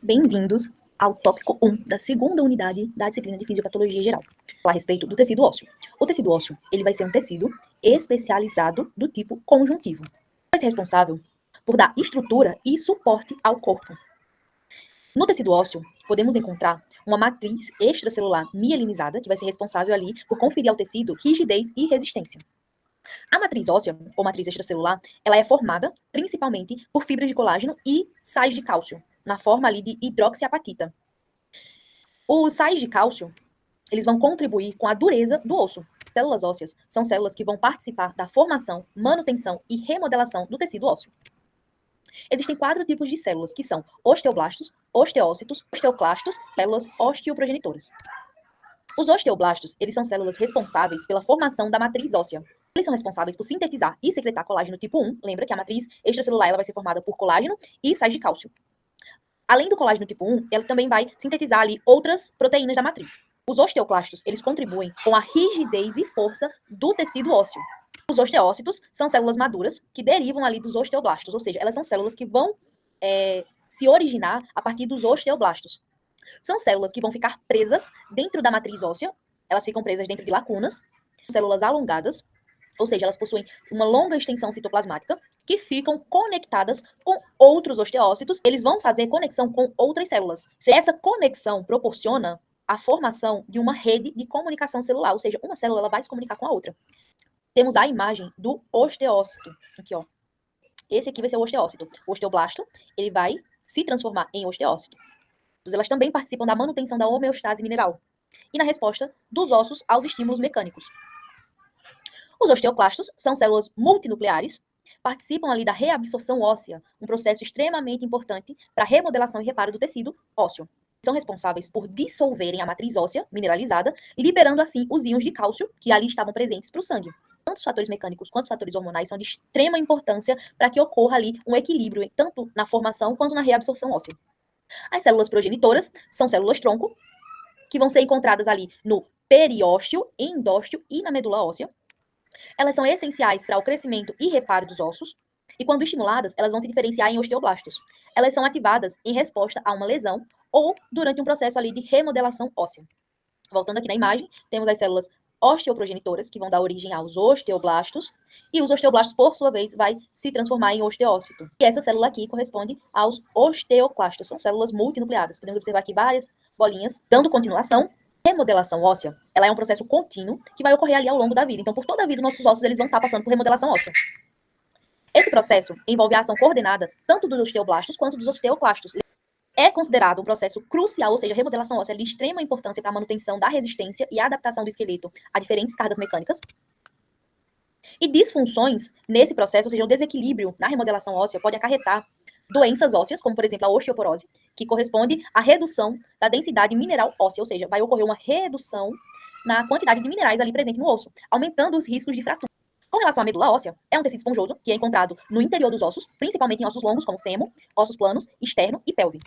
Bem-vindos ao tópico 1 da segunda unidade da disciplina de Fisiopatologia Geral, a respeito do tecido ósseo. O tecido ósseo, ele vai ser um tecido especializado do tipo conjuntivo. Vai ser responsável por dar estrutura e suporte ao corpo. No tecido ósseo, podemos encontrar uma matriz extracelular mielinizada, que vai ser responsável ali por conferir ao tecido rigidez e resistência. A matriz óssea, ou matriz extracelular, ela é formada principalmente por fibras de colágeno e sais de cálcio, na forma ali de hidroxiapatita. Os sais de cálcio, eles vão contribuir com a dureza do osso. Células ósseas são células que vão participar da formação, manutenção e remodelação do tecido ósseo. Existem 4 tipos de células, que são osteoblastos, osteócitos, osteoclastos, células osteoprogenitoras. Os osteoblastos, eles são células responsáveis pela formação da matriz óssea. Eles são responsáveis por sintetizar e secretar colágeno tipo 1. Lembra que a matriz extracelular ela vai ser formada por colágeno e sais de cálcio. Além do colágeno tipo 1, ela também vai sintetizar ali outras proteínas da matriz. Os osteoclastos, eles contribuem com a rigidez e força do tecido ósseo. Os osteócitos são células maduras que derivam ali dos osteoblastos, ou seja, elas são células que vão se originar a partir dos osteoblastos. São células que vão ficar presas dentro da matriz óssea, elas ficam presas dentro de lacunas, células alongadas, ou seja, elas possuem uma longa extensão citoplasmática, que ficam conectadas com outros osteócitos, eles vão fazer conexão com outras células. Essa conexão proporciona a formação de uma rede de comunicação celular, ou seja, uma célula ela vai se comunicar com a outra. Temos a imagem do osteócito, aqui ó. Esse aqui vai ser o osteócito. O osteoblasto, ele vai se transformar em osteócito. Elas também participam da manutenção da homeostase mineral e na resposta dos ossos aos estímulos mecânicos. Os osteoclastos são células multinucleares, participam ali da reabsorção óssea, um processo extremamente importante para a remodelação e reparo do tecido ósseo. São responsáveis por dissolverem a matriz óssea mineralizada, liberando assim os íons de cálcio que ali estavam presentes para o sangue. Tanto os fatores mecânicos quanto os fatores hormonais são de extrema importância para que ocorra ali um equilíbrio, tanto na formação quanto na reabsorção óssea. As células progenitoras são células-tronco, que vão ser encontradas ali no periósteo, endósteo e na medula óssea. Elas são essenciais para o crescimento e reparo dos ossos, e quando estimuladas, elas vão se diferenciar em osteoblastos. Elas são ativadas em resposta a uma lesão ou durante um processo ali de remodelação óssea. Voltando aqui na imagem, temos as células osteoprogenitoras, que vão dar origem aos osteoblastos, e os osteoblastos, por sua vez, vai se transformar em osteócito. E essa célula aqui corresponde aos osteoclastos, são células multinucleadas. Podemos observar aqui várias bolinhas, dando continuação. Remodelação óssea, ela é um processo contínuo que vai ocorrer ali ao longo da vida. Então, por toda a vida, nossos ossos eles vão estar passando por remodelação óssea. Esse processo envolve a ação coordenada tanto dos osteoblastos quanto dos osteoclastos. É considerado um processo crucial, ou seja, a remodelação óssea é de extrema importância para a manutenção da resistência e adaptação do esqueleto a diferentes cargas mecânicas. E disfunções nesse processo, ou seja, o desequilíbrio na remodelação óssea pode acarretar doenças ósseas, como por exemplo a osteoporose, que corresponde à redução da densidade mineral óssea, ou seja, vai ocorrer uma redução na quantidade de minerais ali presente no osso, aumentando os riscos de fratura. Com relação à medula óssea, é um tecido esponjoso que é encontrado no interior dos ossos, principalmente em ossos longos, como fêmur, ossos planos, externo e pelve.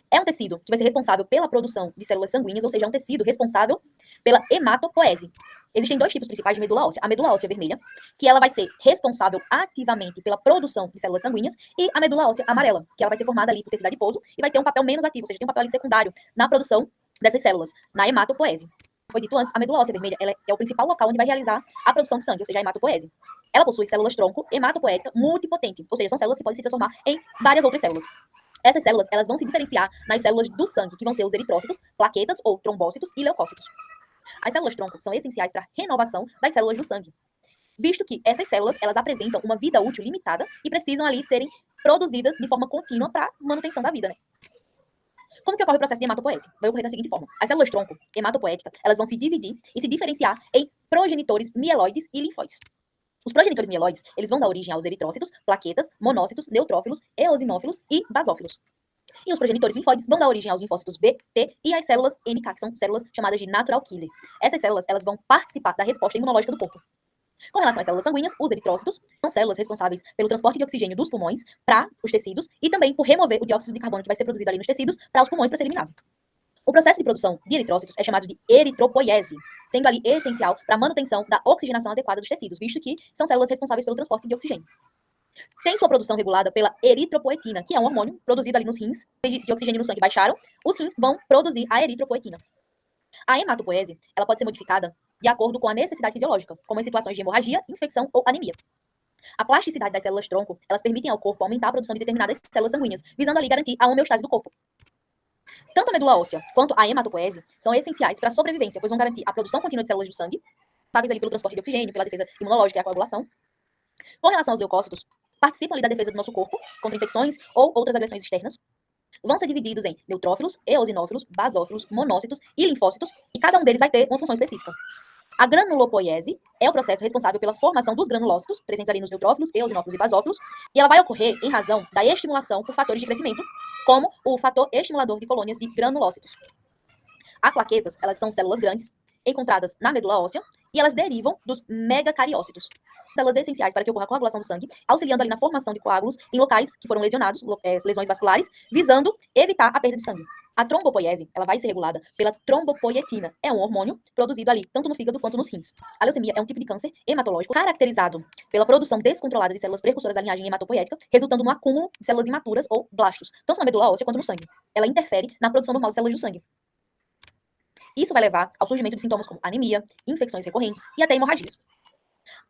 É um tecido que vai ser responsável pela produção de células sanguíneas, ou seja, é um tecido responsável pela hematopoese. Existem 2 tipos principais de medula óssea. A medula óssea vermelha, que ela vai ser responsável ativamente pela produção de células sanguíneas, e a medula óssea amarela, que ela vai ser formada ali por tecido adiposo e vai ter um papel menos ativo, ou seja, tem um papel ali secundário na produção dessas células, na hematopoese. Como foi dito antes, a medula óssea vermelha ela é o principal local onde vai realizar a produção de sangue, ou seja, a hematopoese. Ela possui células-tronco hematopoética multipotente, ou seja, são células que podem se transformar em várias outras células. Essas células, elas vão se diferenciar nas células do sangue, que vão ser os eritrócitos, plaquetas ou trombócitos e leucócitos. As células-tronco são essenciais para a renovação das células do sangue, visto que essas células, elas apresentam uma vida útil limitada e precisam ali serem produzidas de forma contínua para manutenção da vida, né? Como que ocorre o processo de hematopoese? Vai ocorrer da seguinte forma. As células-tronco hematopoética, elas vão se dividir e se diferenciar em progenitores mieloides e linfóides. Os progenitores mieloides, eles vão dar origem aos eritrócitos, plaquetas, monócitos, neutrófilos, eosinófilos e basófilos. E os progenitores linfóides vão dar origem aos linfócitos B, T e às células NK, que são células chamadas de natural killer. Essas células, elas vão participar da resposta imunológica do corpo. Com relação às células sanguíneas, os eritrócitos são células responsáveis pelo transporte de oxigênio dos pulmões para os tecidos e também por remover o dióxido de carbono que vai ser produzido ali nos tecidos para os pulmões para ser eliminado. O processo de produção de eritrócitos é chamado de eritropoiese, sendo ali essencial para a manutenção da oxigenação adequada dos tecidos, visto que são células responsáveis pelo transporte de oxigênio. Tem sua produção regulada pela eritropoetina, que é um hormônio produzido ali nos rins, de oxigênio no sangue baixaram, os rins vão produzir a eritropoetina. A hematopoese, ela pode ser modificada de acordo com a necessidade fisiológica, como em situações de hemorragia, infecção ou anemia. A plasticidade das células tronco, elas permitem ao corpo aumentar a produção de determinadas células sanguíneas, visando ali garantir a homeostase do corpo. Tanto a medula óssea quanto a hematopoese são essenciais para a sobrevivência, pois vão garantir a produção contínua de células do sangue, responsáveis ali pelo transporte de oxigênio, pela defesa imunológica e a coagulação. Com relação aos leucócitos, participam ali da defesa do nosso corpo contra infecções ou outras agressões externas. Vão ser divididos em neutrófilos, eosinófilos, basófilos, monócitos e linfócitos, e cada um deles vai ter uma função específica. A granulopoiese é o processo responsável pela formação dos granulócitos, presentes ali nos neutrófilos, eosinófilos e basófilos, e ela vai ocorrer em razão da estimulação por fatores de crescimento, como o fator estimulador de colônias de granulócitos. As plaquetas, elas são células grandes, encontradas na medula óssea, e elas derivam dos megacariócitos, células essenciais para que ocorra a coagulação do sangue, auxiliando ali na formação de coágulos em locais que foram lesionados, lesões vasculares, visando evitar a perda de sangue. A trombopoiese, ela vai ser regulada pela trombopoietina. É um hormônio produzido ali, tanto no fígado quanto nos rins. A leucemia é um tipo de câncer hematológico caracterizado pela produção descontrolada de células precursoras da linhagem hematopoética, resultando no acúmulo de células imaturas ou blastos, tanto na medula óssea quanto no sangue. Ela interfere na produção normal de células do sangue. Isso vai levar ao surgimento de sintomas como anemia, infecções recorrentes e até hemorragias.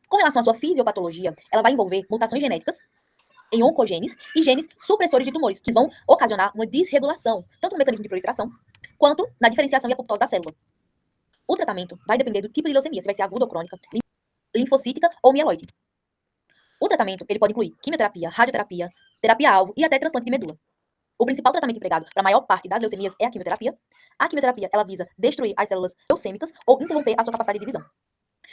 Com relação à sua fisiopatologia, ela vai envolver mutações genéticas em oncogenes e genes supressores de tumores, que vão ocasionar uma desregulação, tanto no mecanismo de proliferação, quanto na diferenciação e apoptose da célula. O tratamento vai depender do tipo de leucemia, se vai ser aguda ou crônica, linfocítica ou mieloide. O tratamento, ele pode incluir quimioterapia, radioterapia, terapia-alvo e até transplante de medula. O principal tratamento empregado para a maior parte das leucemias é a quimioterapia. A quimioterapia, ela visa destruir as células leucêmicas ou interromper a sua capacidade de divisão.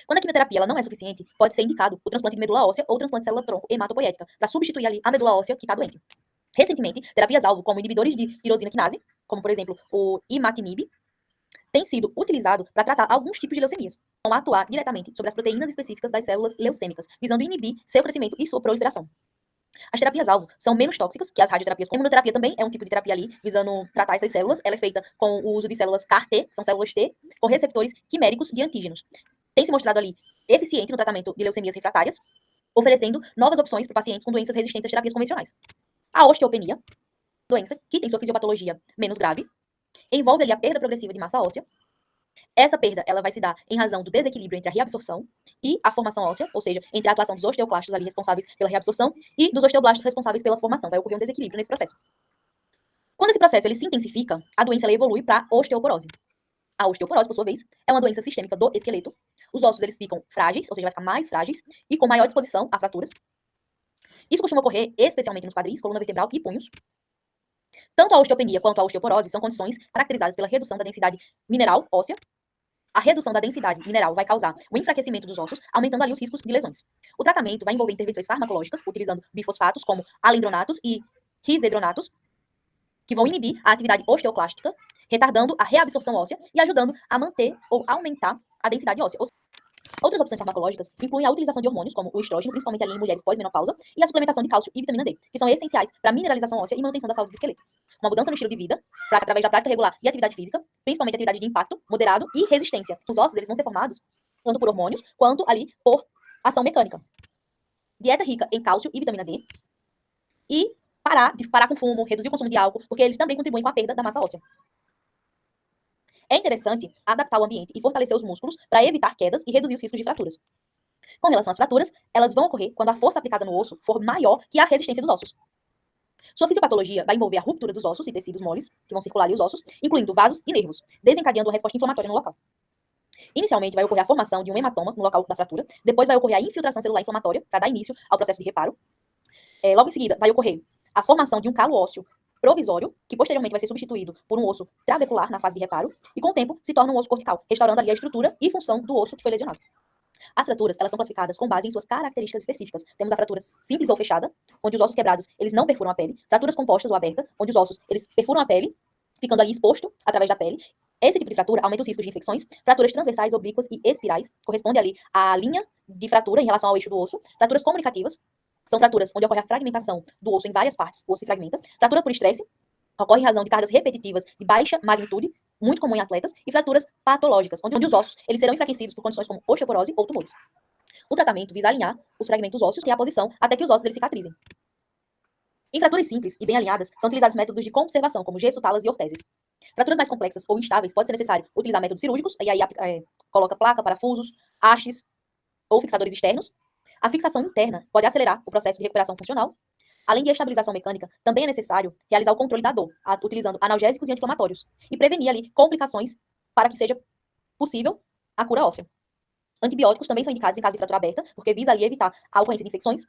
Quando a quimioterapia ela não é suficiente, pode ser indicado o transplante de medula óssea ou transplante de célula-tronco hematopoética, para substituir ali a medula óssea que está doente. Recentemente, terapias-alvo como inibidores de tirosina quinase, como por exemplo o imatinib, tem sido utilizado para tratar alguns tipos de leucemias, vão atuar diretamente sobre as proteínas específicas das células leucêmicas, visando inibir seu crescimento e sua proliferação. As terapias-alvo são menos tóxicas que as radioterapias. A imunoterapia também é um tipo de terapia ali, visando tratar essas células. Ela é feita com o uso de células CAR-T, que são células T, com receptores quiméricos de antígenos. Tem se mostrado ali eficiente no tratamento de leucemias refratárias, oferecendo novas opções para pacientes com doenças resistentes às terapias convencionais. A osteopenia, doença que tem sua fisiopatologia menos grave, envolve ali a perda progressiva de massa óssea. Essa perda, ela vai se dar em razão do desequilíbrio entre a reabsorção e a formação óssea, ou seja, entre a atuação dos osteoclastos ali responsáveis pela reabsorção e dos osteoblastos responsáveis pela formação. Vai ocorrer um desequilíbrio nesse processo. Quando esse processo ele se intensifica, a doença ela evolui para osteoporose. A osteoporose, por sua vez, é uma doença sistêmica do esqueleto. Os ossos eles ficam frágeis, ou seja, vai ficar mais frágeis e com maior disposição a fraturas. Isso costuma ocorrer especialmente nos quadris, coluna vertebral e punhos. Tanto a osteopenia quanto a osteoporose são condições caracterizadas pela redução da densidade mineral óssea. A redução da densidade mineral vai causar o enfraquecimento dos ossos, aumentando ali os riscos de lesões. O tratamento vai envolver intervenções farmacológicas, utilizando bifosfatos como alendronatos e risedronatos, que vão inibir a atividade osteoclástica, retardando a reabsorção óssea e ajudando a manter ou aumentar a densidade óssea. Outras opções farmacológicas incluem a utilização de hormônios, como o estrógeno, principalmente ali em mulheres pós-menopausa, e a suplementação de cálcio e vitamina D, que são essenciais para a mineralização óssea e manutenção da saúde do esqueleto. Uma mudança no estilo de vida, através da prática regular e atividade física, principalmente atividade de impacto, moderado e resistência. Os ossos eles vão ser formados tanto por hormônios, quanto ali por ação mecânica. Dieta rica em cálcio e vitamina D. E parar com fumo, reduzir o consumo de álcool, porque eles também contribuem com a perda da massa óssea. É interessante adaptar o ambiente e fortalecer os músculos para evitar quedas e reduzir os riscos de fraturas. Com relação às fraturas, elas vão ocorrer quando a força aplicada no osso for maior que a resistência dos ossos. Sua fisiopatologia vai envolver a ruptura dos ossos e tecidos moles, que vão circular ali os ossos, incluindo vasos e nervos, desencadeando a resposta inflamatória no local. Inicialmente, vai ocorrer a formação de um hematoma no local da fratura, depois vai ocorrer a infiltração celular inflamatória, para dar início ao processo de reparo. Logo em seguida, vai ocorrer a formação de um calo ósseo provisório, que posteriormente vai ser substituído por um osso trabecular na fase de reparo, e com o tempo se torna um osso cortical, restaurando ali a estrutura e função do osso que foi lesionado. As fraturas, elas são classificadas com base em suas características específicas. Temos a fratura simples ou fechada, onde os ossos quebrados, eles não perfuram a pele. Fraturas compostas ou abertas, onde os ossos, eles perfuram a pele, ficando ali exposto através da pele. Esse tipo de fratura aumenta os riscos de infecções. Fraturas transversais, oblíquas e espirais, corresponde ali à linha de fratura em relação ao eixo do osso. Fraturas comunicativas, são fraturas onde ocorre a fragmentação do osso em várias partes, o osso se fragmenta. Fratura por estresse, ocorre em razão de cargas repetitivas de baixa magnitude, muito comum em atletas, e fraturas patológicas, onde os ossos eles serão enfraquecidos por condições como osteoporose ou tumores. O tratamento visa alinhar os fragmentos ósseos e a posição até que os ossos eles cicatrizem. Em fraturas simples e bem alinhadas, são utilizados métodos de conservação, como gesso, talas e orteses. Fraturas mais complexas ou instáveis, pode ser necessário utilizar métodos cirúrgicos, e aí coloca placa, parafusos, hastes ou fixadores externos. A fixação interna pode acelerar o processo de recuperação funcional. Além de estabilização mecânica, também é necessário realizar o controle da dor, utilizando analgésicos e anti-inflamatórios, e prevenir ali complicações para que seja possível a cura óssea. Antibióticos também são indicados em caso de fratura aberta, porque visa ali evitar a ocorrência de infecções.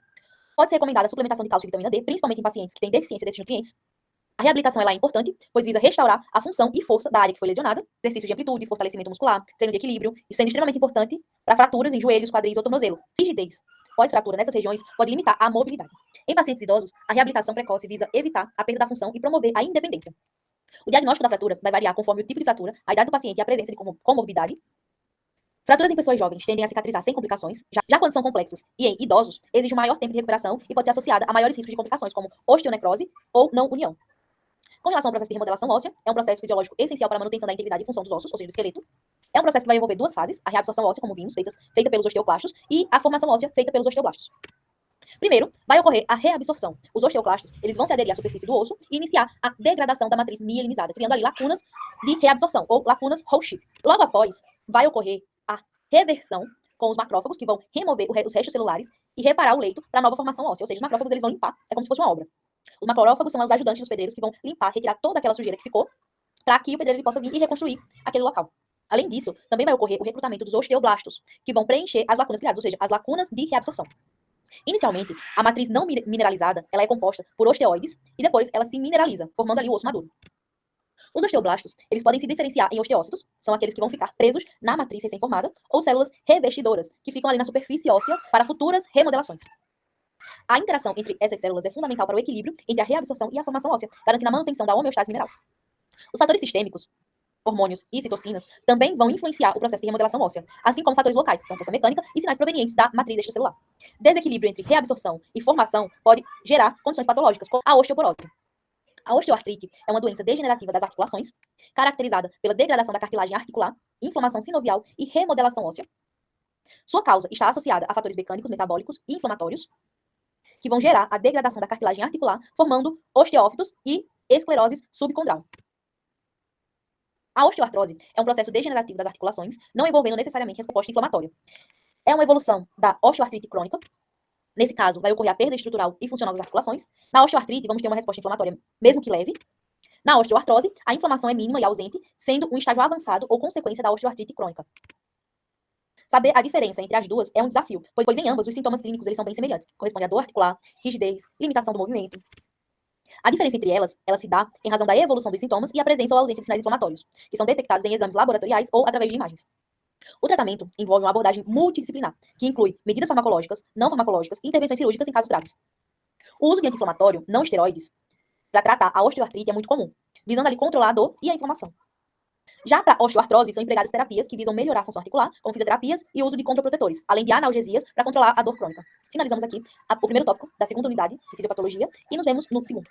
Pode ser recomendada a suplementação de cálcio e vitamina D, principalmente em pacientes que têm deficiência desses nutrientes. A reabilitação ela é importante, pois visa restaurar a função e força da área que foi lesionada, exercícios de amplitude, fortalecimento muscular, treino de equilíbrio, e sendo extremamente importante para fraturas em joelhos, quadris ou tornozelo. Rigidez pós-fratura nessas regiões pode limitar a mobilidade. Em pacientes idosos, a reabilitação precoce visa evitar a perda da função e promover a independência. O diagnóstico da fratura vai variar conforme o tipo de fratura, a idade do paciente e a presença de comorbidade. Fraturas em pessoas jovens tendem a cicatrizar sem complicações, já quando são complexas e em idosos, exige um maior tempo de recuperação e pode ser associada a maiores riscos de complicações, como osteonecrose ou não união. Com relação ao processo de remodelação óssea, é um processo fisiológico essencial para a manutenção da integridade e função dos ossos, ou seja, do esqueleto. É um processo que vai envolver duas fases, a reabsorção óssea, como vimos, feita pelos osteoclastos, e a formação óssea, feita pelos osteoblastos. Primeiro, vai ocorrer a reabsorção. Os osteoclastos, eles vão se aderir à superfície do osso e iniciar a degradação da matriz mielinizada, criando ali lacunas de reabsorção, ou lacunas Hall-Ship. Logo após, vai ocorrer a reversão com os macrófagos, que vão remover os restos celulares e reparar o leito para a nova formação óssea. Ou seja, os macrófagos eles vão limpar, é como se fosse uma obra. Os macrófagos são os ajudantes dos pedreiros que vão limpar, retirar toda aquela sujeira que ficou, para que o pedreiro ele possa vir e reconstruir aquele local. Além disso, também vai ocorrer o recrutamento dos osteoblastos, que vão preencher as lacunas criadas, ou seja, as lacunas de reabsorção. Inicialmente, a matriz não mineralizada, ela é composta por osteoides e depois ela se mineraliza, formando ali o osso maduro. Os osteoblastos, eles podem se diferenciar em osteócitos, são aqueles que vão ficar presos na matriz recém-formada, ou células revestidoras, que ficam ali na superfície óssea para futuras remodelações. A interação entre essas células é fundamental para o equilíbrio entre a reabsorção e a formação óssea, garantindo a manutenção da homeostase mineral. Os fatores sistêmicos, hormônios e citocinas, também vão influenciar o processo de remodelação óssea, assim como fatores locais, que são força mecânica e sinais provenientes da matriz extracelular. Desequilíbrio entre reabsorção e formação pode gerar condições patológicas, como a osteoporose. A osteoartrite é uma doença degenerativa das articulações, caracterizada pela degradação da cartilagem articular, inflamação sinovial e remodelação óssea. Sua causa está associada a fatores mecânicos, metabólicos e inflamatórios, que vão gerar a degradação da cartilagem articular, formando osteófitos e esclerose subcondral. A osteoartrose é um processo degenerativo das articulações, não envolvendo necessariamente resposta inflamatória. É uma evolução da osteoartrite crônica. Nesse caso, vai ocorrer a perda estrutural e funcional das articulações. Na osteoartrite, vamos ter uma resposta inflamatória, mesmo que leve. Na osteoartrose, a inflamação é mínima e ausente, sendo um estágio avançado ou consequência da osteoartrite crônica. Saber a diferença entre as duas é um desafio, pois em ambas os sintomas clínicos eles são bem semelhantes. Corresponde a dor articular, rigidez, limitação do movimento. A diferença entre elas, ela se dá em razão da evolução dos sintomas e a presença ou ausência de sinais inflamatórios, que são detectados em exames laboratoriais ou através de imagens. O tratamento envolve uma abordagem multidisciplinar, que inclui medidas farmacológicas, não farmacológicas e intervenções cirúrgicas em casos graves. O uso de anti-inflamatório, não esteroides, para tratar a osteoartrite é muito comum, visando ali controlar a dor e a inflamação. Já para osteoartrose, são empregadas terapias que visam melhorar a função articular, como fisioterapias e o uso de contraprotetores, além de analgesias para controlar a dor crônica. Finalizamos aqui o primeiro tópico da segunda unidade de fisiopatologia e nos vemos no segundo.